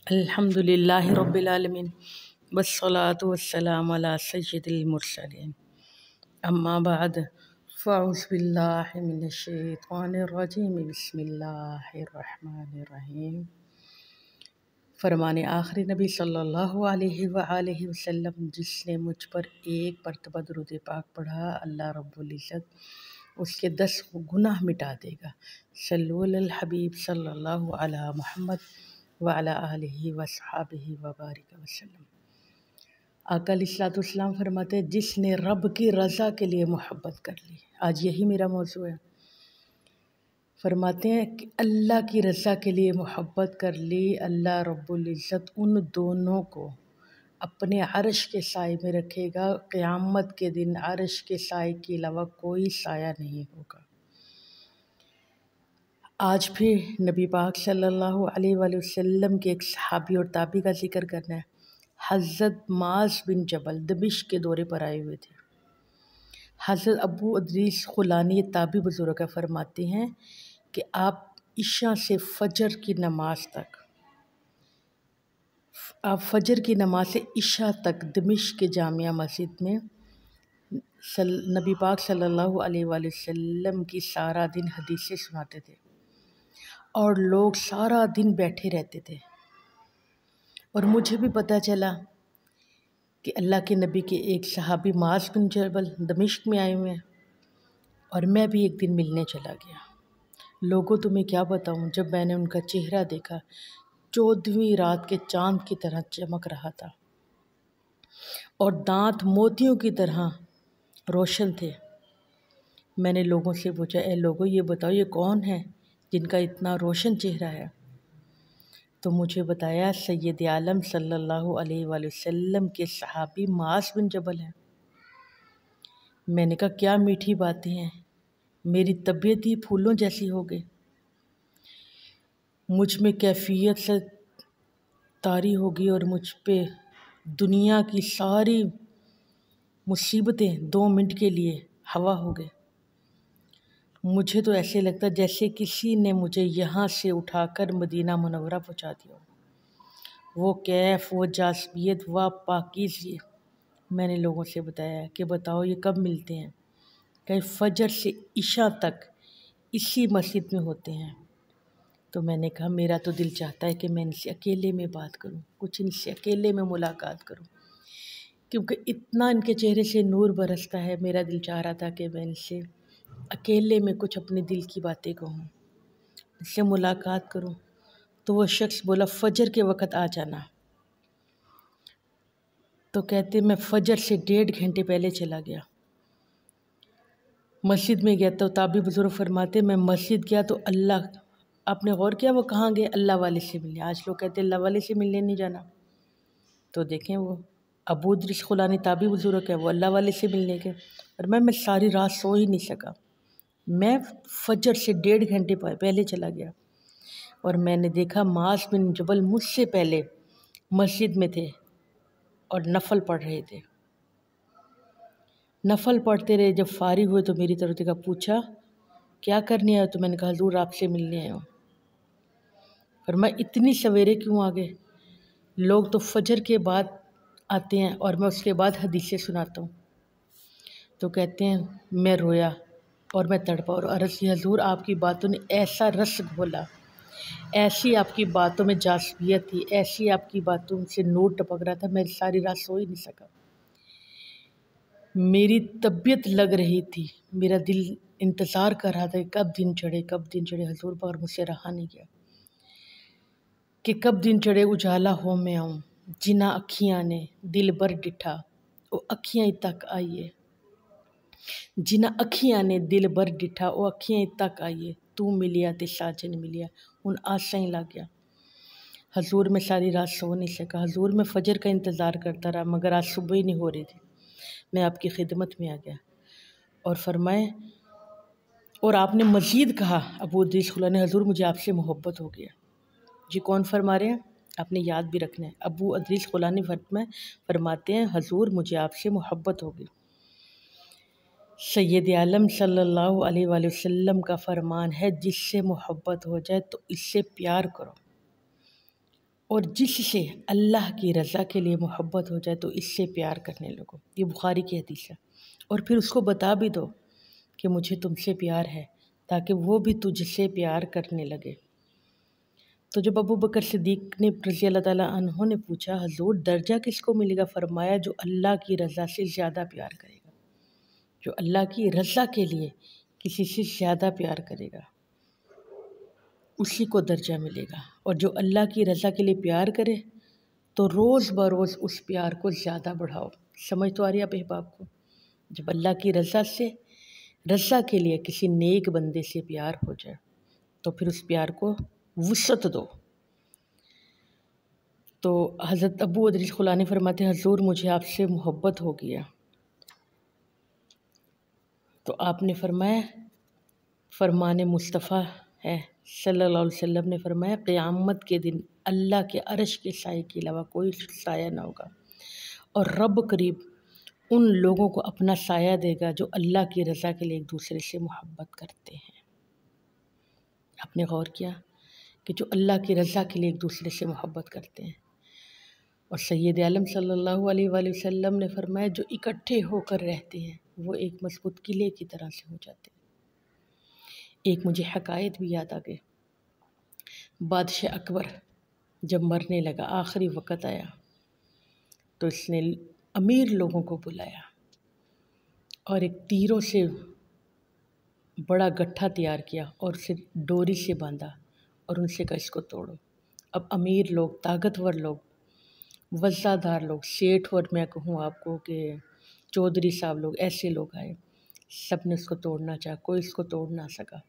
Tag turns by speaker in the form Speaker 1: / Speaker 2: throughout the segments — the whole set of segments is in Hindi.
Speaker 1: अल्हम्दुलिल्लाहि रब्बिल आलमीन वस्सलातु वस्सलामु अला सय्यिदिल मुरसलीन अम्मा बाद फ़अऊज़ु बिल्लाहि मिनश शैतानिर रजीम बिस्मिल्लाहिर रहमानिर रहीम। फरमाने आखिरी नबी सल्लल्लाहु अलैहि व आलिहि वसल्लम, जिसने मुझ पर एक मरतबा दुरूद पाक पढ़ा, अल्लाह रब्बुल इज़्ज़त उसके 10 गुनाह मिटा देगा। सल्लु अलल हबीब सल्लल्लाहु अला मुहम्मद व अला आलिहि व अस्हाबिहि व बारिक वसल्लम। आका अलैहिस्सलाम फरमाते हैं, जिसने रब की रज़ा के लिए मोहब्बत कर ली। आज यही मेरा मौजू है। फरमाते हैं कि अल्लाह की रज़ा के लिए मोहब्बत कर ली, अल्लाह रब्बुल इज़्ज़त उन दोनों को अपने अर्श के साए में रखेगा। क़यामत के दिन अर्श के साए के अलावा कोई साया नहीं होगा। आज फिर नबी पाक सल्लल्लाहु अलैहि वसल्लम के एक सहाबी और ताबी का ज़िक्र करना है। हज़रत माज़ बिन जबल दमिश्क के दौरे पर आए हुए थे। हज़रत अबू इदरीस खुलानी ताबी बुज़ुर्ग का फरमाते हैं कि आप इशा से फ़जर की नमाज तक फ़जर की नमाज से इशा तक दमिश्क के जामिया मस्जिद में नबी पाक सल्लल्लाहु अलैहि वसल्लम की सारा दिन हदीसें सुनाते थे और लोग सारा दिन बैठे रहते थे। और मुझे भी पता चला कि अल्लाह के नबी के एक सहाबी माज़ बिन जबल दमिश्क में आए हुए हैं और मैं भी एक दिन मिलने चला गया। लोगों, तुम्हें क्या बताऊं, जब मैंने उनका चेहरा देखा, 14वीं रात के चाँद की तरह चमक रहा था और दांत मोतियों की तरह रोशन थे। मैंने लोगों से पूछा, ए लोगों, ये बताओ ये कौन है जिनका इतना रोशन चेहरा है? तो मुझे बताया सैयद आलम सल्लल्लाहु अलैहि वसल्लम के सहाबी माज़ बिन जबल हैं। मैंने कहा, क्या मीठी बातें हैं, मेरी तबीयत ही फूलों जैसी हो गई। मुझ में कैफियत से तारी होगी और मुझ पे दुनिया की सारी मुसीबतें 2 मिनट के लिए हवा हो गए। मुझे तो ऐसे लगता जैसे किसी ने मुझे यहाँ से उठाकर मदीना मुनव्वरा पहुँचा दिया। वो कैफ, वो जाज़बियत, वह पाकीज़गी। मैंने लोगों से बताया कि बताओ ये कब मिलते हैं? कहीं फ़जर से इशा तक इसी मस्जिद में होते हैं। तो मैंने कहा, मेरा तो दिल चाहता है कि मैं इनसे अकेले में बात करूं, कुछ इनसे अकेले में मुलाकात करूं, क्योंकि इतना इनके चेहरे से नूर बरसता है। मेरा दिल चाह रहा था कि मैं इनसे अकेले में कुछ अपने दिल की बातें कहूं, इससे मुलाकात करूं। तो वो शख्स बोला, फ़जर के वक़्त आ जाना। तो कहते मैं फ़जर से 1.5 घंटे पहले चला गया। मस्जिद में गया तो ताबी बुज़ुर्ग फरमाते, मैं मस्जिद गया तो अल्लाह, आपने गौर किया वो कहाँ गए? अल्लाह वाले से मिलने। आज लोग कहते हैं अल्लाह वाले से मिलने नहीं जाना। तो देखें, वो अबू इदरीस खुलानी ताबी बुज़ुर्ग है, वो अल्लाह वाले से मिलने गए। और मैं सारी रात सो ही नहीं सका। मैं फ़जर से 1.5 घंटे पहले चला गया और मैंने देखा माज़ बिन जबल मुझसे पहले मस्जिद में थे और नफल पढ़ रहे थे। नफल पढ़ते रहे। जब फारिग हुए तो मेरी तरफ देखा, पूछा क्या करने आए? तो मैंने कहा, हुज़ूर आपसे मिलने आया हूँ। पर मैं इतनी सवेरे क्यों आ गए? लोग तो फ़जर के बाद आते हैं और मैं उसके बाद हदीसें सुनाता हूँ। तो कहते हैं मैं रोया और मैं तड़पा और अर्ज़ की, हुज़ूर आपकी बातों ने ऐसा रस घोला, ऐसी आपकी बातों में जाज़बियत थी, ऐसी आपकी बातों से नूर टपक रहा था, मैं सारी रात सो ही नहीं सका। मेरी तबीयत लग रही थी, मेरा दिल इंतज़ार कर रहा था कि कब दिन चढ़े, कब दिन चढ़े। हुज़ूर पर मुझसे रहा नहीं गया कि कब दिन चढ़े, उजाला हो मैं आऊँ। जिन्ना अखियाँ ने दिल भर डिठा, वो अखियाँ तक आइए। जिन्ना अखियाँ ने दिल भर डिठा, वो अखियाँ तक आइए। तू मिलिया ते साजन मिलिया, उन आशा ही लग गया। हुज़ूर मैं सारी रात सो नहीं सका। हुज़ूर मैं फ़जर का इंतज़ार करता रहा, मगर आज सुबह ही नहीं हो रही थी। मैं आपकी खिदमत में आ गया और फरमाए, और आपने मज़ीद कहा, अबू इदरीस खुलानी, हुज़ूर मुझे आपसे मोहब्बत हो गया। जी कौन फरमा रहे हैं? आपने याद भी रखना है। अबू इदरीस खुलानी फरमाते हैं, हुज़ूर मुझे आपसे मोहब्बत हो गई। सैयद आलम सल्लल्लाहु अलैहि वसल्लम का फरमान है, जिससे मोहब्बत हो जाए तो इससे प्यार करो। और जिससे अल्लाह की रज़ा के लिए मोहब्बत हो जाए तो इससे प्यार करने लगो। ये बुखारी की हदीस है। और फिर उसको बता भी दो कि मुझे तुमसे प्यार है, ताकि वो भी तुझसे प्यार करने लगे। तो जब अबू बकर सिद्दीक़ ने रज़ी अल्लाह ताला अन्हो ने पूछा, हज़ूर दर्जा किसको मिलेगा? फरमाया, जो अल्लाह की रज़ा से ज़्यादा प्यार करेगा, जो अल्लाह की रज़ा के लिए किसी से ज़्यादा प्यार करेगा, उसी को दर्जा मिलेगा। और जो अल्लाह की रज़ा के लिए प्यार करे तो रोज़ बरोज़ उस प्यार को ज़्यादा बढ़ाओ। समझ तो आ रही है आप अहबाब को? जब अल्लाह की रज़ा के लिए किसी नेक बंदे से प्यार हो जाए तो फिर उस प्यार को वुसअत दो। तो हज़रत अबू अदरीस खुलानी फरमाते हैं, हज़ूर मुझे आपसे मोहब्बत हो गया। तो आपने फरमाया, फरमान मुस्तफ़ा है सल्लल्लाहु अलैहि वसल्लम ने फरमाया, क़यामत के दिन अल्लाह के अर्श के साए के अलावा कोई साया ना होगा, और रब करीब उन लोगों को अपना साया देगा जो अल्लाह की रज़ा के लिए एक दूसरे से मोहब्बत करते हैं। आपने गौर किया कि जो अल्लाह की रज़ा के लिए एक दूसरे से मोहब्बत करते हैं। और सैयद आलम सल्लल्लाहु अलैहि वसल्लम ने फरमाया, जो इकट्ठे होकर रहते हैं वो एक मजबूत किले की तरह से हो जाते हैं। एक मुझे हकायत भी याद आ गई। बादशाह अकबर जब मरने लगा, आखिरी वक़्त आया, तो इसने अमीर लोगों को बुलाया और एक तीरों से बड़ा गट्ठा तैयार किया और उसे डोरी से बांधा और उनसे कहा, इसको तोड़ो। अब अमीर लोग, ताकतवर लोग, वज़ादार लोग, सेठ और मैं कहूँ आपको कि चौधरी साहब लोग, ऐसे लोग आए, सब ने उसको तोड़ना चाहा, कोई इसको तोड़ ना सका।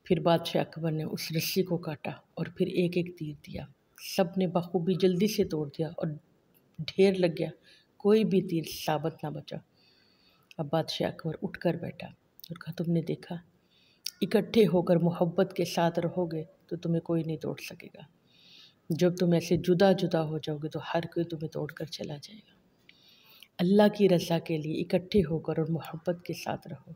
Speaker 1: फिर बादशाह अकबर ने उस रस्सी को काटा और फिर एक एक तीर दिया। सब ने बखूबी जल्दी से तोड़ दिया और ढेर लग गया, कोई भी तीर साबित ना बचा। अब बादशाह अकबर उठ कर बैठा और कहा, तुमने देखा, इकट्ठे होकर मोहब्बत के साथ रहोगे तो तुम्हें कोई नहीं तोड़ सकेगा। जब तुम ऐसे जुदा जुदा हो जाओगे तो हर कोई तुम्हें तोड़ कर चला जाएगा। अल्लाह की रज़ा के लिए इकट्ठे होकर और मोहब्बत के साथ रहो।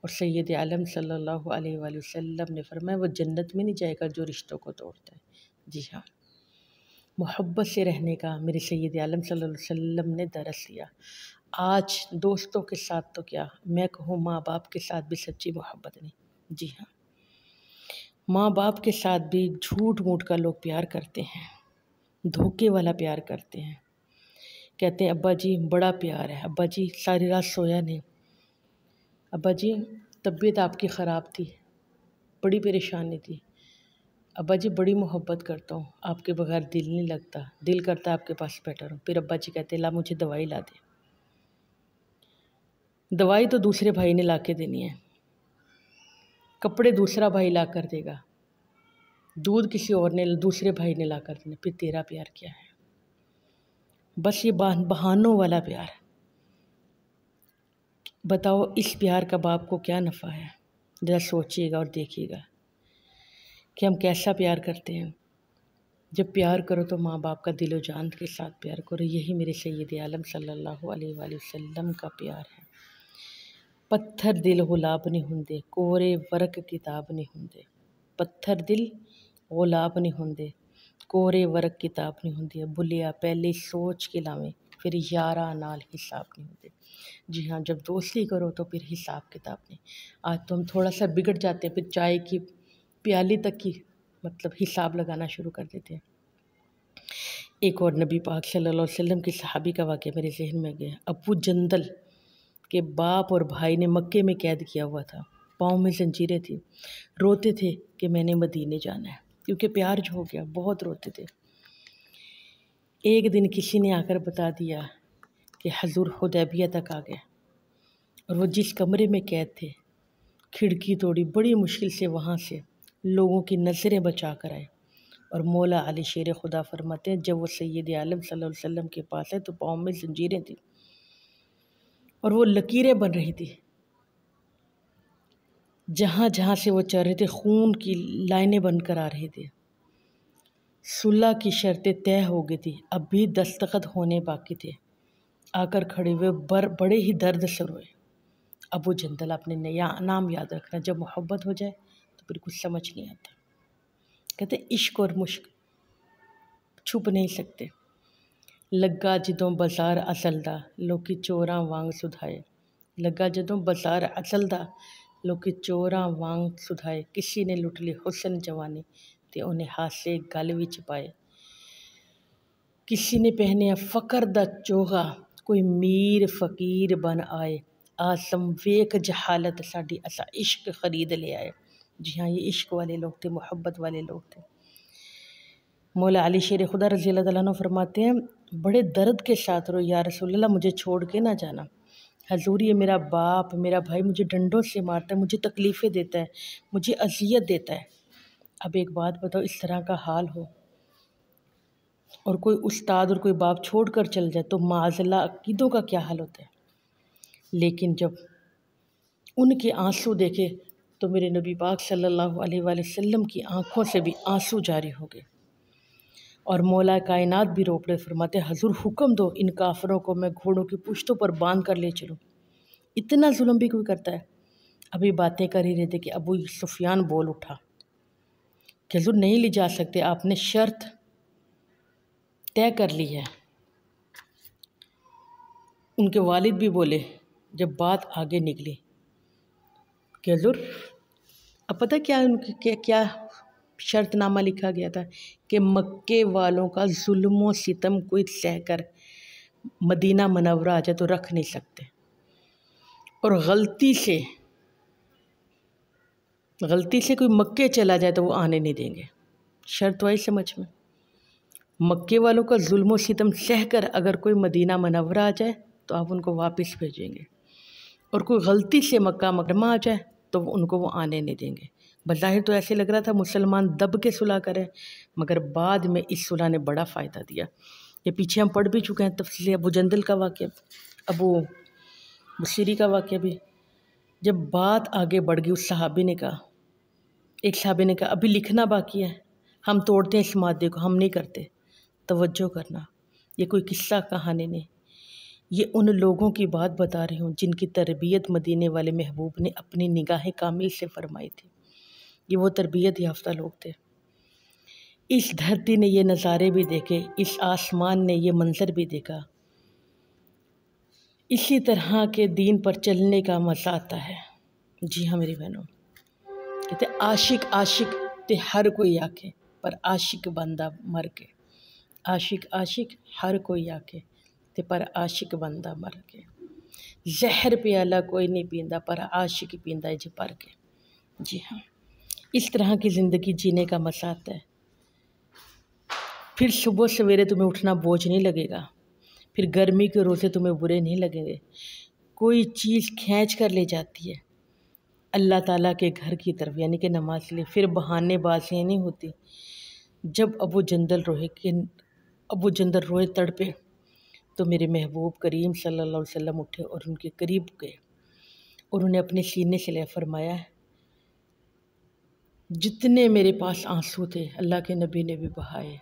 Speaker 1: और सैयद आलम सल्लल्लाहु अलैहि वसल्लम ने फरमाया, वो जन्नत में नहीं जाएगा जो रिश्तों को तोड़ता है। जी हाँ, मोहब्बत से रहने का मेरे सैयद आलम सल्लल्लाहु अलैहि वसल्लम ने दरस दिया। आज दोस्तों के साथ तो क्या, मैं कहूँ माँ बाप के साथ भी सच्ची मोहब्बत नहीं। जी हाँ, माँ बाप के साथ भी झूठ मूठ का लोग प्यार करते हैं, धोखे वाला प्यार करते हैं। कहते हैं, अब्बा जी बड़ा प्यार है, अब्बा जी सारी रात सोया नहीं, अब्बा जी तबीयत आपकी ख़राब थी, बड़ी परेशानी थी, अब्बा जी बड़ी मोहब्बत करता हूँ, आपके बगैर दिल नहीं लगता, दिल करता आपके पास बैठा रहूँ। फिर अब्बा जी कहते, ला मुझे दवाई ला दे। दवाई तो दूसरे भाई ने ला के देनी है, कपड़े दूसरा भाई ला कर देगा, दूध किसी और ने, दूसरे भाई ने ला कर देना। फिर तेरा प्यार क्या है? बस ये बहानों वाला प्यार। बताओ इस प्यार का बाप को क्या नफ़ा है? ज़रा सोचिएगा और देखिएगा कि हम कैसा प्यार करते हैं। जब प्यार करो तो माँ बाप का दिलो जान के साथ प्यार करो। यही मेरे सैयद आलम सल्लल्लाहु अलैहि वसल्लम का प्यार है। पत्थर दिल गुलाब नहीं हुंदे, कोरे वर्क किताब नहीं हुंदे। पत्थर दिल गुलाब नहीं हुंदे, कोरे वर्क किताब नहीं हुंदी। बुलिया पहले सोच के लावें, फिर यारा नाल हिसाब नहीं होते। जी हाँ, जब दोस्ती करो तो फिर हिसाब किताब नहीं। आज तो हम थोड़ा सा बिगड़ जाते हैं, फिर चाय की प्याली तक की मतलब हिसाब लगाना शुरू कर देते हैं। एक और नबी पाक सल्लल्लाहु अलैहि वसल्लम के सहाबी का वाक़या मेरे जहन में गया। अबू जंदल के बाप और भाई ने मक्के में कैद किया हुआ था, पाँव में जंजीरें थी, रोते थे कि मैंने मदीने जाना है, क्योंकि प्यार जो हो गया, बहुत रोते थे। एक दिन किसी ने आकर बता दिया कि हजूर हुदैबिया तक आ गए, और वो जिस कमरे में कैद थे, खिड़की तोड़ी, बड़ी मुश्किल से वहाँ से लोगों की नज़रें बचा कर आए। और मौला अली शेर खुदा फरमाते हैं, जब वो सैयद आलम सल्लल्लाहु अलैहि वसल्लम के पास है तो पाँव में जंजीरें थी और वो लकीरें बन रही थी। जहाँ जहाँ से वो चल रहे थे, खून की लाइनें बनकर आ रही थी। सुलह की शर्तें तय हो गई थी, अब भी दस्तखत होने बाकी थे। आकर खड़े हुए बड़े ही दर्द से रोए। अबू जंदल, अपने नया नाम याद रखना, जब मोहब्बत हो जाए तो फिर कुछ समझ नहीं आता। कहते इश्क और मुश्क छुप नहीं सकते। लग्गा जदों बाज़ार असल दा लोकी चोरां वांग सुधाए। लग्गा जदों बाज़ार असल दा लोकी चोरां वांग सुधाए। किसी ने लुट ली हुसन जवानी ते उन्हें हासे गल विच पाए। किसी ने पहनिया फ़कर दा चोगा कोई मीर फ़कीर बन आए। आसम वेख जहालत साडी असा इश्क ख़रीद ले आए। जी हाँ, ये इश्क वाले लोग थे, मोहब्बत वाले लोग थे। मौला अली शेर खुदा रज़ी अल्लाह तआला अन्हु फरमाते हैं, बड़े दर्द के साथ रो या रसूलल्लाह, मुझे छोड़ के ना जाना। हजूर, ये मेरा बाप मेरा भाई मुझे डंडों से मारता है, मुझे तकलीफ़ें देता है, मुझे अजियत देता है। अब एक बात बताओ, इस तरह का हाल हो और कोई उस्ताद और कोई बाप छोड़ कर चल जाए तो माज़ल्ला अकीदों का क्या हाल होता है। लेकिन जब उनके आंसू देखे तो मेरे नबी पाक सल्लल्लाहु अलैहि वसल्लम की आंखों से भी आंसू जारी हो गए और मौला कायनात भी रो पड़े। फरमाते, हजूर हुक्म दो, इन काफरों को मैं घोड़ों की पुश्तों पर बांध कर ले चलूँ। इतना जुल्म भी कोई करता है। अभी बातें कर ही रहे थे कि अबू सुफियान बोल उठा कि हजूर नहीं ले जा सकते, आपने शर्त तय कर ली है। उनके वालिद भी बोले जब बात आगे निकली कि हजूर, अब पता क्या उनके क्या शर्तनामा लिखा गया था कि मक्के वालों का जुल्म व सितम कोई सहकर मदीना मनव्वरा आ जाए तो रख नहीं सकते, और गलती से कोई मक्के चला जाए तो वो आने नहीं देंगे। शर्त वही समझ में, मक्के वालों का जुल्म व सितम सहकर अगर कोई मदीना मनव्वरा आ जाए तो आप उनको वापस भेजेंगे, और कोई गलती से मक्का मुकरमा आ जाए तो उनको वो आने नहीं देंगे। बज़ाहिर तो ऐसे लग रहा था मुसलमान दब के सुलह करें, मगर बाद में इस सुलह ने बड़ा फ़ायदा दिया। ये पीछे हम पढ़ भी चुके हैं तफसील अबू जंदल का वाक़या, अबू बुसीरी का वाक़या भी। जब बात आगे बढ़ गई, उस सहाबी ने कहा, एक सहाबी ने कहा, अभी लिखना बाकी है, हम तोड़ते हैं इस मादे को, हम नहीं करते। तवज्जो करना, ये कोई किस्सा कहानी नहीं, ये उन लोगों की बात बता रही हूँ जिनकी तरबियत मदीने वाले महबूब ने अपनी निगाह कामिल से फरमाई थी। ये वो तरबियत याफ्ता लोग थे। इस धरती ने ये नज़ारे भी देखे, इस आसमान ने ये मंज़र भी देखा। इसी तरह के दीन पर चलने का मज़ा आता है। जी हाँ मेरी बहनों, कहते आशिक आशिक ते हर कोई आखे, पर आशिक बंदा मर के। आशिक आशिक हर कोई आखे ते पर आशिक बंदा मर के। जहर प्याला कोई नहीं पींदा, पर आशिक पींदा है जी भर के। जी हाँ, इस तरह की ज़िंदगी जीने का मज़ा आता है। फिर सुबह सवेरे तुम्हें उठना बोझ नहीं लगेगा, फिर गर्मी के रोज़े तुम्हें बुरे नहीं लगेंगे। कोई चीज़ खींच कर ले जाती है अल्लाह ताला के घर की तरफ, यानी कि नमाज के लिए। फिर बहानेबाजियाँ नहीं होती। जब अबू जंदल रोए तड़पे तो मेरे महबूब करीम सल्लल्लाहु अलैहि वसल्लम उठे और उनके करीब गए और उन्हें अपने सीने से ले फरमाया, जितने मेरे पास आंसू थे अल्लाह के नबी ने भी बहाए।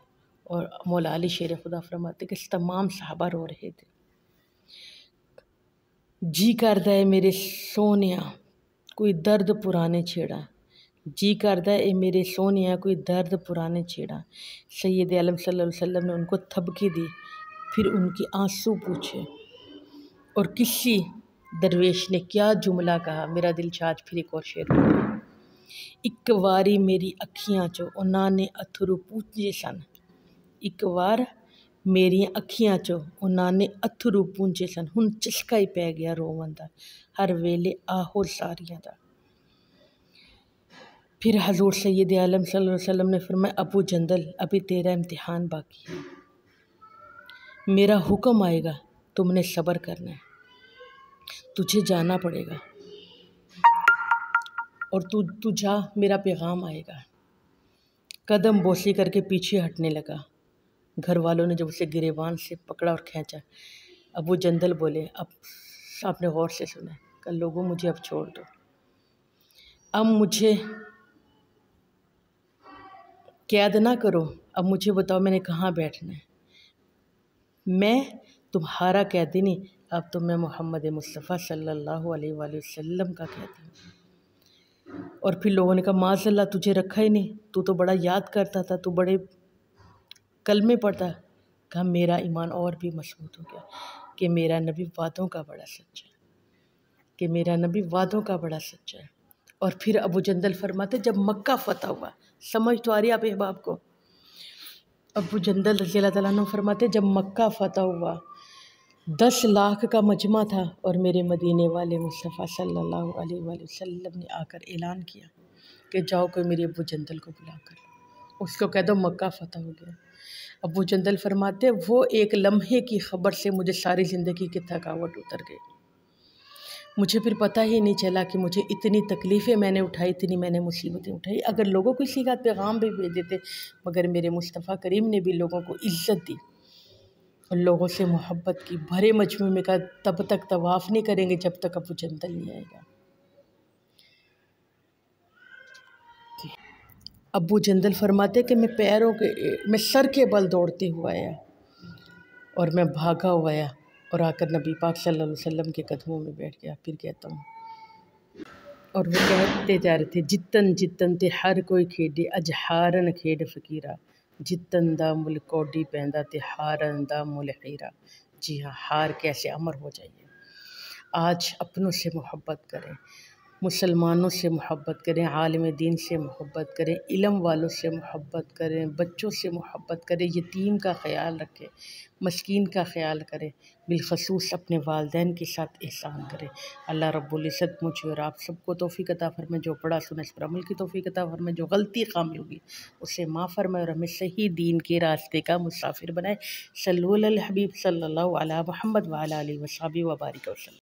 Speaker 1: और मौला अली शेर खुदा फरमाते कि तमाम सहाबा रो रहे थे। जी करदा है मेरे सोनिया कोई दर्द पुराने छेड़ा, जी करदा है मेरे सोनिया कोई दर्द पुराने छेड़ा। सैयद आलम सल्लल्लाहु अलैहि वसल्लम ने उनको थबकी दी, फिर उनकी आंसू पूछे और किसी दरवेश ने क्या जुमला कहा। मेरा दिल चाज फिर एक और शेर पढ़ा, एक वारी मेरी अखियां चो उन्होंने ने अथरू पूंजे सन। एक बार मेरिया अखियां चो उन्होंने ने अथरू पूंजे सन। हुण चस्का ही पै गया रोवन दा, हर वेले आहो सारियां दा। फिर हजूर सैयद आलम सल्लल्लाहु अलैहि वसल्लम ने फरमाया, अबू जंदल अभी तेरा इम्तिहान बाकी है, मेरा हुक्म आएगा तुमने सब्र करना है, तुझे जाना पड़ेगा और तू जा, मेरा पैगाम आएगा। कदम बोसी करके पीछे हटने लगा। घर वालों ने जब उसे गिरेबान से पकड़ा और खींचा। अबू जंदल बोले, अब आपने गौर से सुना, कल लोगों मुझे अब छोड़ दो, अब मुझे कैद ना करो, अब मुझे बताओ मैंने कहाँ बैठना है। मैं तुम्हारा कैदी नहीं, अब तो मैं मोहम्मद मुस्तफ़ा सल्लल्लाहु अलैहि वसल्लम का कैदी हूँ। और फिर लोगों ने कहा, माज़अल्लाह तुझे रखा ही नहीं, तू तो बड़ा याद करता था, तू बड़े कलमे पढ़ता, कहा मेरा ईमान और भी मजबूत हो गया कि मेरा नबी वादों का बड़ा सच्चा है, कि मेरा नबी वादों का बड़ा सच्चा है। और फिर अबू जंदल फरमाते, जब मक्का फ़तह हुआ, समझ तो आ रही आप अहबाब को, अबू जंदल रज़ी अल्लाह तआला अन्हु फरमाते, जब मक्का फ़तह हुआ 10 लाख का मजमा था और मेरे मदीने वाले मुस्तफ़ा सल्लल्लाहु अलैहि वसल्लम ने आकर ऐलान किया कि जाओ कोई मेरे अबू जंदल को बुला कर, उसको कह दो मक्का फ़तह हो गया। अबू जंदल फरमाते, वो एक लम्हे की ख़बर से मुझे सारी ज़िंदगी की थकावट उतर गई। मुझे फिर पता ही नहीं चला कि मुझे इतनी तकलीफ़ें मैंने उठाई, इतनी मैंने मुसीबतें उठाई। अगर लोगों को इसी का पैगाम भी भेज देते, मगर मेरे मुस्तफ़ा करीम ने भी लोगों को इज़्ज़त दी और लोगों से मोहब्बत की। भरे मजमे में कहा तब तक तवाफ़ नहीं करेंगे जब तक अबू जंदल नहीं आएगा। अबू जंदल फरमाते कि मैं सर के बल दौड़ते हुआ आया और मैं भागा हुआ आया और आकर नबी पाक सल्लल्लाहु अलैहि वसल्लम के कदमों में बैठ गया। फिर कहता हूँ, और वो कहते जा रहे थे, जितन जितन ते हर कोई खेडे अज हारन खेड फ़कीरा, जितन दा मुल कौडी पैंदा ते हारन दा मुल हीरा। जी हाँ, हार कैसे अमर हो जाइए। आज अपनों से मोहब्बत करें, मुसलमानों से मोहब्बत करें, आलिम दीन से मोहब्बत करें, इल्म वालों से मोहब्बत करें, बच्चों से मोहब्बत करें, यतीम का ख़याल रखें, मस्कीन का ख़याल करें, बिलखसूस अपने वालिदैन के साथ एहसान करें। अल्लाह रब्बुल इज़्ज़त मुझे और आप सबको तौफ़ीक़ अता फरमाए, जो पढ़ा सुना इस पर अमल की तौफ़ीक़ अता फरमाए, जो गलती खामी होगी उसे माफ़ फरमाए और हमें सही दीन के रास्ते का मुसाफिर बनाए। सल्लल्लाहु अलल हबीब सल्लल्लाहु अला मुहम्मद व अला आलिहि व सहाबिहि व बारिक वसल्लम।